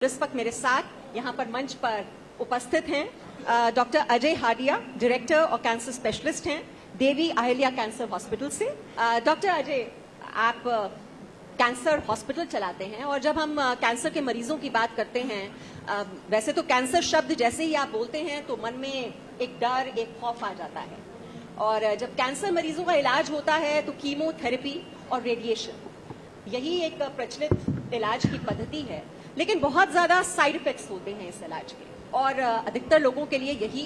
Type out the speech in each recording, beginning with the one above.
इस वक्त मेरे साथ यहाँ पर मंच पर उपस्थित हैं डॉक्टर अजय हाडिया, डायरेक्टर और कैंसर स्पेशलिस्ट हैं देवी अहिल्या कैंसर हॉस्पिटल से। डॉक्टर अजय, आप कैंसर हॉस्पिटल चलाते हैं और जब हम कैंसर के मरीजों की बात करते हैं, वैसे तो कैंसर शब्द जैसे ही आप बोलते हैं तो मन में एक डर, एक खौफ आ जाता है। और जब कैंसर मरीजों का इलाज होता है तो कीमोथेरेपी और रेडिएशन, यही एक प्रचलित इलाज की पद्धति है, लेकिन बहुत ज्यादा साइड इफेक्ट्स होते हैं इस इलाज के और अधिकतर लोगों के लिए यही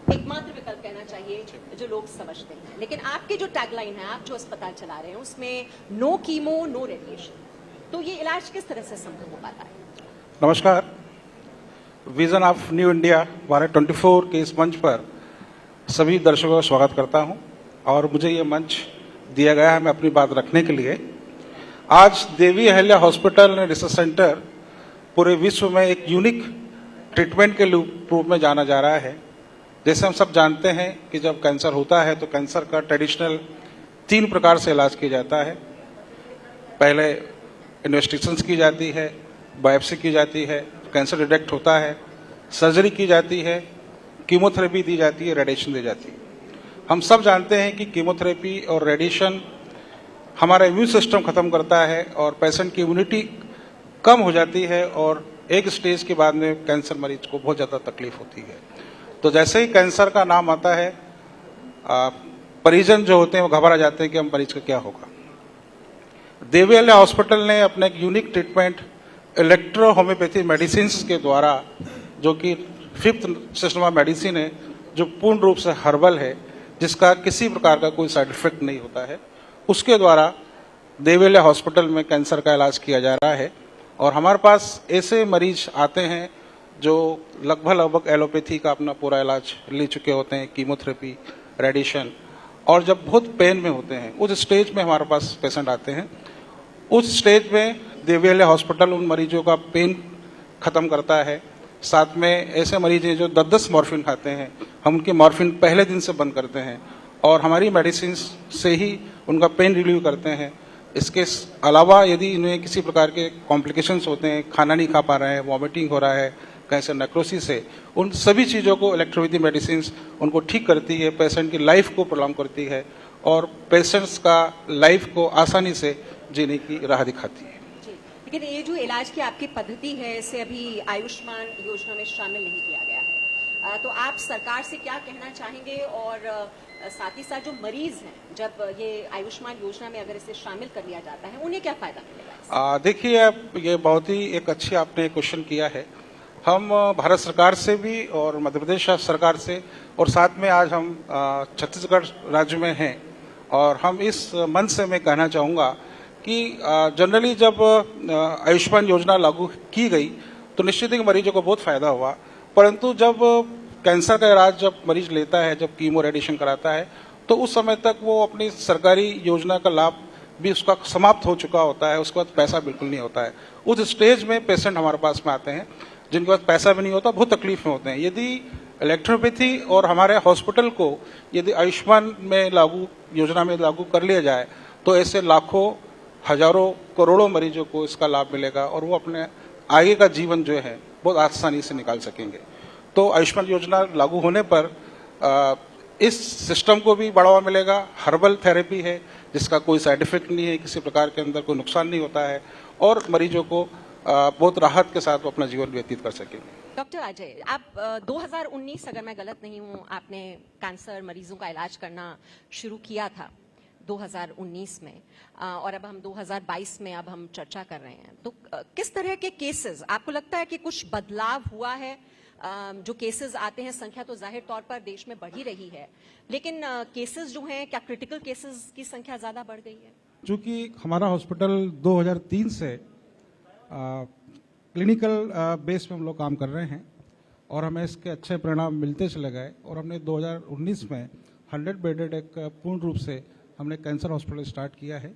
एकमात्र विकल्प कहना चाहिए जो लोग समझते हैं। लेकिन आपके जो टैगलाइन है, आप जो अस्पताल चला रहे हैं, उसमें नो कीमो नो रेडिएशन, तो ये इलाज किस तरह से संभव हो पाता है? नमस्कार। Vision of new India Bharat 24 के इस मंच पर सभी दर्शकों का स्वागत करता हूं और मुझे ये मंच दिया गया है मैं अपनी बात रखने के लिए। आज Devi Ahilya hospital and research centre पूरे विश्व में एक यूनिक ट्रीटमेंट के रूप में जाना जा रहा है। जैसे हम सब जानते हैं कि जब कैंसर होता है तो कैंसर का ट्रेडिशनल 3 प्रकार से इलाज किया जाता है। पहले इन्वेस्टिगेशंस की जाती है, बायोप्सी की जाती है, कैंसर डिटेक्ट होता है, सर्जरी की जाती है, कीमोथेरेपी दी जाती है, रेडिएशन दी जाती है। हम सब जानते हैं कि कीमोथेरेपी और रेडिएशन हमारा इम्यून सिस्टम खत्म करता है और पेशेंट की इम्यूनिटी कम हो जाती है और एक स्टेज के बाद में कैंसर मरीज को बहुत ज्यादा तकलीफ होती है। तो जैसे ही कैंसर का नाम आता है, परिजन जो होते हैं वो घबरा जाते हैं कि हम मरीज का क्या होगा। देवी अहिल्या हॉस्पिटल ने अपने एक unique treatment electro homeopathy medicine के द्वारा, जो कि 5th सिस्टम ऑफ मेडिसिन है, जो पूर्ण रूप से हर्बल है, जिसका किसी प्रकार का कोई साइड इफेक्ट नहीं होता है, उसके द्वारा देवी अहिल्या हॉस्पिटल में कैंसर का इलाज किया जा रहा है। और हमारे पास ऐसे मरीज आते हैं जो लगभग एलोपैथी का अपना पूरा इलाज ले चुके होते हैं, कीमोथेरेपी, रेडिएशन, और जब बहुत पेन में होते हैं उस स्टेज में हमारे पास पेशेंट आते हैं। उस स्टेज में देवी अहिल्या हॉस्पिटल उन मरीजों का पेन खत्म करता है। साथ में ऐसे मरीज हैं जो 10-10 मॉर्फिन खाते हैं, हम उनकी मॉर्फिन पहले दिन से बंद करते हैं और हमारी मेडिसिन से ही उनका पेन रिलीव करते हैं। इसके अलावा यदि इन्हें किसी प्रकार के कॉम्प्लिकेशंस होते हैं, खाना नहीं खा पा रहे हैं, वॉमिटिंग हो रहा है, कैंसर नेक्रोसिस है, उन सभी चीज़ों को इलेक्ट्रोपैथी मेडिसिन उनको ठीक करती है, पेशेंट की लाइफ को प्रोलॉन्ग करती है और पेशेंट्स का लाइफ को आसानी से जीने की राह दिखाती है। लेकिन ये जो इलाज की आपकी पद्धति है, इसे अभी आयुष्मान योजना में शामिल नहीं किया गया है, तो आप सरकार से क्या कहना चाहेंगे? और साथ ही साथ जो मरीज हैं, जब ये आयुष्मान योजना में अगर इसे शामिल कर लिया जाता है, उन्हें क्या फायदा मिलेगा? देखिए, ये बहुत ही एक अच्छी आपने क्वेश्चन किया है। हम भारत सरकार से भी और मध्य प्रदेश सरकार से और साथ में आज हम छत्तीसगढ़ राज्य में हैं और हम इस मंच से मैं कहना चाहूँगा कि जनरली जब आयुष्मान योजना लागू की गई तो निश्चित ही मरीजों को बहुत फायदा हुआ, परंतु जब कैंसर का इलाज जब मरीज लेता है, जब कीमो रेडिएशन कराता है, तो उस समय तक वो अपनी सरकारी योजना का लाभ भी उसका समाप्त हो चुका होता है, उसके बाद पैसा बिल्कुल नहीं होता है। उस स्टेज में पेशेंट हमारे पास में आते हैं जिनके पास पैसा भी नहीं होता, बहुत तकलीफ में होते हैं। यदि इलेक्ट्रोपैथी और हमारे हॉस्पिटल को यदि आयुष्मान में योजना में लागू कर लिया जाए तो ऐसे लाखों, हजारों, करोड़ों मरीजों को इसका लाभ मिलेगा और वो अपने आगे का जीवन जो है बहुत आसानी से निकाल सकेंगे। तो आयुष्मान योजना लागू होने पर इस सिस्टम को भी बढ़ावा मिलेगा। हर्बल थेरेपी है जिसका कोई साइड इफेक्ट नहीं है, किसी प्रकार के अंदर कोई नुकसान नहीं होता है और मरीजों को बहुत राहत के साथ अपना जीवन व्यतीत कर सकेंगे। डॉक्टर अजय, आप 2019, अगर मैं गलत नहीं हूं, आपने कैंसर मरीजों का इलाज करना शुरू किया था 2019 में, और अब हम 2022 में अब हम चर्चा कर रहे हैं, तो किस तरह के केसेस आपको लगता है कि कुछ बदलाव हुआ है? जो केसेस आते हैं, संख्या तो जाहिर तौर पर देश में बढ़ ही रही है, लेकिन केसेस जो हैं, क्या क्रिटिकल केसेस की संख्या ज्यादा बढ़ गई है? चूंकि हमारा हॉस्पिटल 2003 से क्लिनिकल बेस पे हम लोग काम कर रहे हैं और हमें इसके अच्छे परिणाम मिलते चले गए और हमने 2019 में 100 बेडेड एक पूर्ण रूप से हमने कैंसर हॉस्पिटल स्टार्ट किया है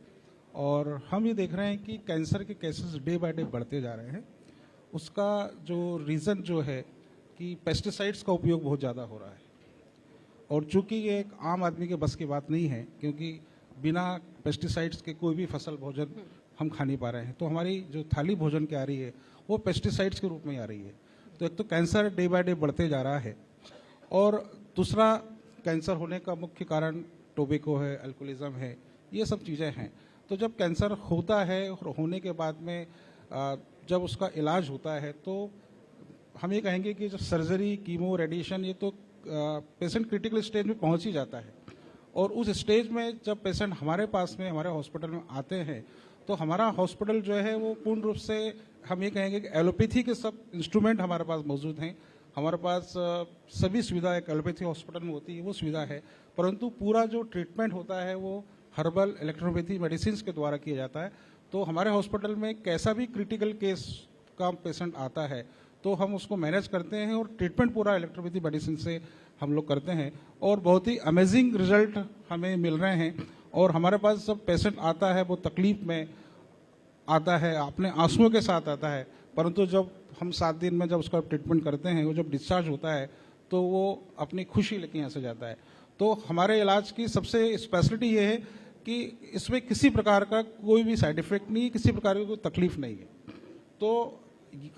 और हम ये देख रहे हैं कि कैंसर के केसेस डे बाय डे बढ़ते जा रहे हैं। उसका जो रीज़न जो है कि पेस्टिसाइड्स का उपयोग बहुत ज़्यादा हो रहा है और चूंकि ये एक आम आदमी के बस की बात नहीं है, क्योंकि बिना पेस्टिसाइड्स के कोई भी फसल भोजन हम खा नहीं पा रहे हैं, तो हमारी जो थाली भोजन की आ रही है वो पेस्टिसाइड्स के रूप में आ रही है। तो एक तो कैंसर डे बाय डे बढ़ते जा रहा है, और दूसरा कैंसर होने का मुख्य कारण टोबैको है, अल्कोहलिज्म है, ये सब चीज़ें हैं। तो जब कैंसर होता है और होने के बाद में जब उसका इलाज होता है तो हम ये कहेंगे कि जो सर्जरी, कीमो, रेडिएशन, ये तो पेशेंट क्रिटिकल स्टेज में पहुंच ही जाता है। और उस स्टेज में जब पेशेंट हमारे पास में, हमारे हॉस्पिटल में आते हैं, तो हमारा हॉस्पिटल जो है वो पूर्ण रूप से हम ये कहेंगे कि एलोपैथी के सब इंस्ट्रूमेंट हमारे पास मौजूद हैं। हमारे पास सभी सुविधा एक एलोपैथी हॉस्पिटल में होती है, वो सुविधा है। परंतु पूरा जो ट्रीटमेंट होता है वो हर्बल इलेक्ट्रोपैथी मेडिसिन के द्वारा किया जाता है। तो हमारे हॉस्पिटल में कैसा भी क्रिटिकल केस का पेशेंट आता है तो हम उसको मैनेज करते हैं, और ट्रीटमेंट पूरा इलेक्ट्रोपैथी मेडिसिन से हम लोग करते हैं, और बहुत ही अमेजिंग रिजल्ट हमें मिल रहे हैं। और हमारे पास जब पेशेंट आता है वो तकलीफ में आता है, अपने आंसुओं के साथ आता है, परंतु जब हम 7 दिन में जब उसका ट्रीटमेंट करते हैं, वो जब डिस्चार्ज होता है तो वो अपनी खुशी लेके यहाँ से जाता है। तो हमारे इलाज की सबसे स्पेशलिटी ये है कि इसमें किसी प्रकार का कोई भी साइड इफेक्ट नहीं है, किसी प्रकार की कोई तकलीफ नहीं है। तो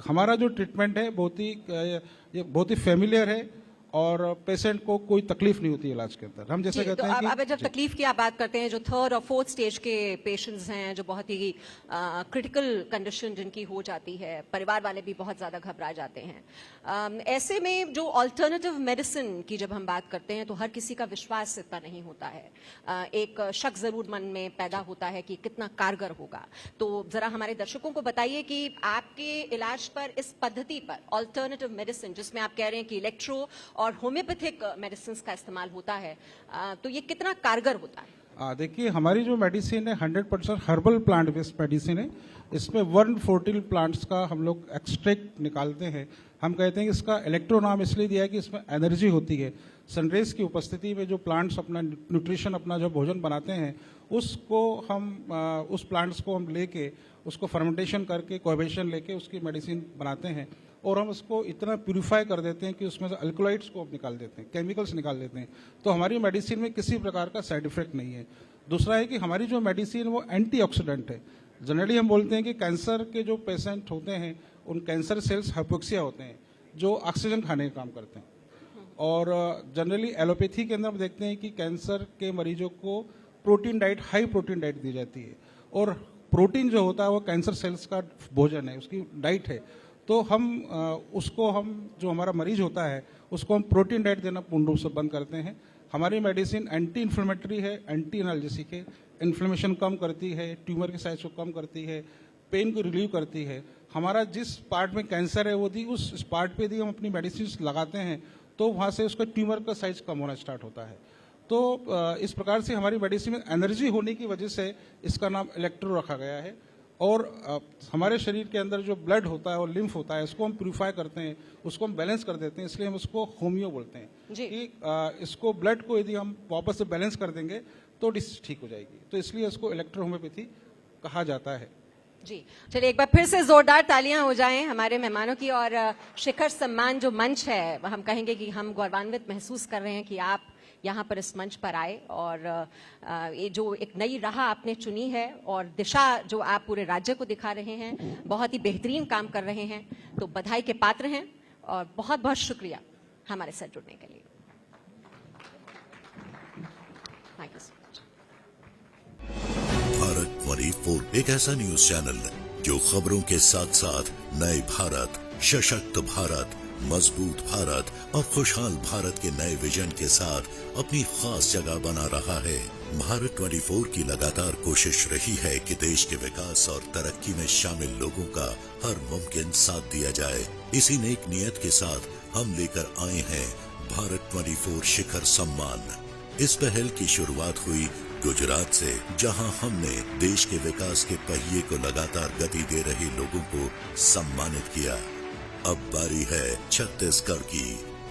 हमारा जो ट्रीटमेंट है बहुत ही फैमिलियर है, और पेशेंट को कोई तकलीफ नहीं होती इलाज के अंदर। हम जैसे कहते हैं कि अब जब तकलीफ की आप बात करते हैं, जो 3rd और 4th स्टेज के पेशेंट्स हैं, जो बहुत ही क्रिटिकल कंडीशन जिनकी हो जाती है, परिवार वाले भी बहुत ज्यादा घबरा जाते हैं, ऐसे में जो ऑल्टरनेटिव मेडिसिन की जब हम बात करते हैं तो हर किसी का विश्वास इतना नहीं होता है। एक शक जरूर मन में पैदा होता है कि कितना कारगर होगा। तो जरा हमारे दर्शकों को बताइए कि आपके इलाज पर, इस पद्धति पर, ऑल्टरनेटिव मेडिसिन जिसमें आप कह रहे हैं कि इलेक्ट्रो और होम्योपैथिक मेडिसिन का इस्तेमाल होता है, तो ये कितना कारगर होता है? देखिए, हमारी जो मेडिसिन है 100% हर्बल प्लांट बेस्ड मेडिसिन है। इसमें 114 प्लांट्स का हम लोग एक्सट्रैक्ट निकालते हैं। हम कहते हैं कि इसका इलेक्ट्रो नाम इसलिए दिया है कि इसमें एनर्जी होती है। सनरेज की उपस्थिति में जो प्लांट्स अपना न्यूट्रिशन, अपना जो भोजन बनाते हैं, उसको हम उस प्लांट्स को हम लेके उसको फर्मेंटेशन करके, कोएबेशन लेके उसकी मेडिसिन बनाते हैं, और हम उसको इतना प्यूरिफाई कर देते हैं कि उसमें से अल्कोलाइड्स को हम निकाल देते हैं, केमिकल्स निकाल देते हैं। तो हमारी मेडिसिन में किसी प्रकार का साइड इफेक्ट नहीं है। दूसरा है कि हमारी जो मेडिसिन वो एंटीऑक्सीडेंट है। जनरली हम बोलते हैं कि कैंसर के जो पेशेंट होते हैं उन कैंसर सेल्स हाइपोक्सिया होते हैं, जो ऑक्सीजन खाने का काम करते हैं। और जनरली एलोपैथी के अंदर हम देखते हैं कि कैंसर के मरीजों को protein diet, high protein diet दी जाती है, और प्रोटीन जो होता है वो कैंसर सेल्स का भोजन है, उसकी डाइट है। तो हम उसको, हम जो हमारा मरीज होता है उसको हम प्रोटीन डाइट देना पूर्ण रूप से बंद करते हैं। हमारी मेडिसिन एंटी इन्फ्लेमेटरी है, एंटी एनाल्जेसिक है, इन्फ्लेमेशन कम करती है, ट्यूमर के साइज को कम करती है, पेन को रिलीव करती है। हमारा जिस पार्ट में कैंसर है वो दी, उस पार्ट पे दी हम अपनी मेडिसिन लगाते हैं तो वहाँ से उसका ट्यूमर का साइज कम होना स्टार्ट होता है। तो इस प्रकार से हमारी मेडिसिन में एनर्जी होने की वजह से इसका नाम इलेक्ट्रो रखा गया है। और हमारे शरीर के अंदर जो ब्लड होता है और लिम्फ होता है, इसको हम प्यूरिफाई करते हैं, उसको हम बैलेंस कर देते हैं, इसलिए हम उसको होमियो बोलते हैं कि इसको ब्लड को यदि हम वापस से बैलेंस कर देंगे तो डिसीज ठीक हो जाएगी। तो इसलिए इसको इलेक्ट्रो होम्योपैथी कहा जाता है। जी, चलिए एक बार फिर से जोरदार तालियां हो जाएं हमारे मेहमानों की। और शिखर सम्मान जो मंच है, हम कहेंगे कि हम गौरवान्वित महसूस कर रहे हैं कि आप यहाँ पर इस मंच पर आए, और ये जो एक नई राह आपने चुनी है और दिशा जो आप पूरे राज्य को दिखा रहे हैं, बहुत ही बेहतरीन काम कर रहे हैं। तो बधाई के पात्र हैं, और बहुत बहुत शुक्रिया हमारे साथ जुड़ने के लिए। Thank you so much. Bharat 24 एक ऐसा न्यूज चैनल जो खबरों के साथ साथ नए भारत, सशक्त भारत, मजबूत भारत और खुशहाल भारत के नए विजन के साथ अपनी खास जगह बना रहा है। भारत 24 की लगातार कोशिश रही है कि देश के विकास और तरक्की में शामिल लोगों का हर मुमकिन साथ दिया जाए। इसी नेक नियत के साथ हम लेकर आए हैं भारत 24 शिखर सम्मान। इस पहल की शुरुआत हुई गुजरात से, जहां हमने देश के विकास के पहिए को लगातार गति दे रहे लोगों को सम्मानित किया। अब बारी है छत्तीसगढ़ की,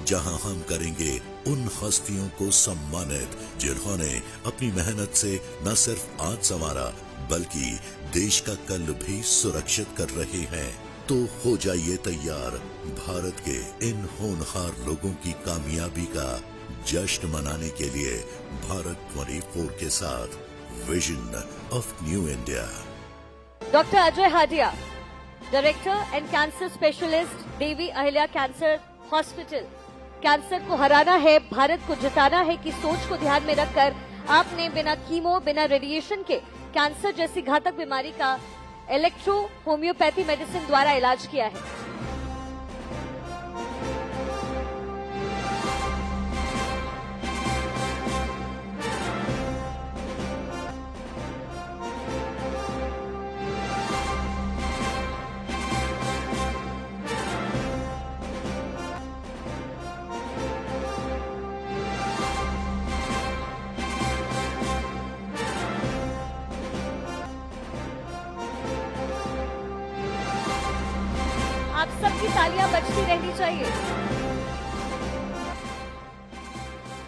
जहां हम करेंगे उन हस्तियों को सम्मानित जिन्होंने अपनी मेहनत से न सिर्फ आज संवारा बल्कि देश का कल भी सुरक्षित कर रहे हैं। तो हो जाइए तैयार भारत के इन होनहार लोगों की कामयाबी का जश्न मनाने के लिए भारत 24 के साथ vision of new India. Doctor Ajay Hadiya, director and cancer specialist, Devi Ahilya cancer hospital. Cancer को हराना है, भारत को जिताना है की सोच को ध्यान में रखकर आपने बिना कीमो, बिना रेडिएशन के कैंसर जैसी घातक बीमारी का इलेक्ट्रो होम्योपैथी मेडिसिन द्वारा इलाज किया है। आप सबकी तालियां बजती रहनी चाहिए।